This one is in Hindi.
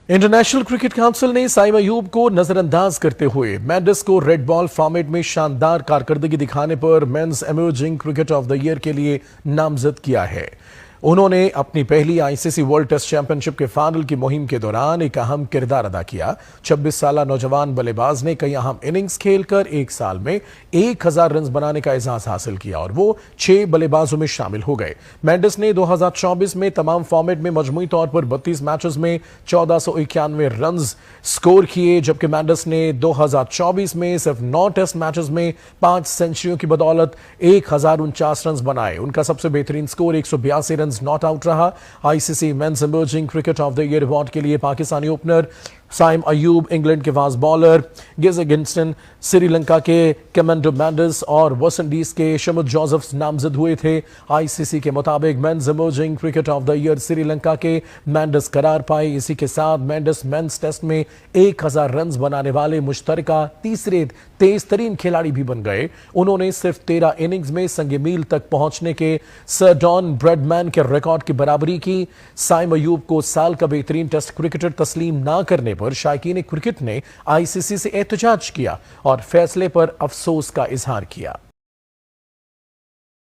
इंटरनेशनल क्रिकेट काउंसिल ने साइम अयूब को नजरअंदाज करते हुए मेंडिस को रेड बॉल फॉर्मेट में शानदार कारकर्दगी दिखाने पर men's emerging cricket of the year के लिए नामजद किया है। उन्होंने अपनी पहली आईसीसी वर्ल्ड टेस्ट चैंपियनशिप के फाइनल की मुहिम के दौरान एक अहम किरदार अदा किया। 26 साल नौजवान बल्लेबाज ने कई अहम इनिंग्स खेलकर एक साल में 1000 रन बनाने का एजाज हासिल किया और वो 6 बल्लेबाजों में शामिल हो गए। मेंडिस ने 2024 में तमाम फॉर्मेट में मजमूई तौर पर 32 मैचेस में 1491 रन स्कोर किए, जबकि मेंडिस ने 2024 में सिर्फ 9 टेस्ट मैचेस में 5 सेंचुरियों की बदौलत 1049 रन बनाए। उनका सबसे बेहतरीन स्कोर 182 रन नॉट आउट रहा। ICC men's emerging cricket of the year award के लिए पाकिस्तानी ओपनर साइम अयूब, इंग्लैंड के फास्ट बॉलर गिज एगिंस्टन, श्रीलंका के कमेंडो मेंडिस और वेस्ट इंडीज के शमुद जोसेफ नामजद हुए थे। आईसीसी के मुताबिक men's emerging cricket of the year Sri Lanka के मेंडिस करार पाए। इसी के साथ मेंडिस मेंस टेस्ट में 1000 रन बनाने वाले मुश्तरका तीसरे तेज तरीन खिलाड़ी भी बन गए। उन्होंने सिर्फ 13 इनिंग्स में संगे मील तक पहुंचने के सर डॉन ब्रैडमैन के रिकॉर्ड की बराबरी की। साइम अयूब को साल का बेहतरीन टेस्ट क्रिकेटर तस्लीम न करने पर शायकीन क्रिकेट ने आईसीसी से एहतजाज किया और फैसले पर अफसोस का इजहार किया।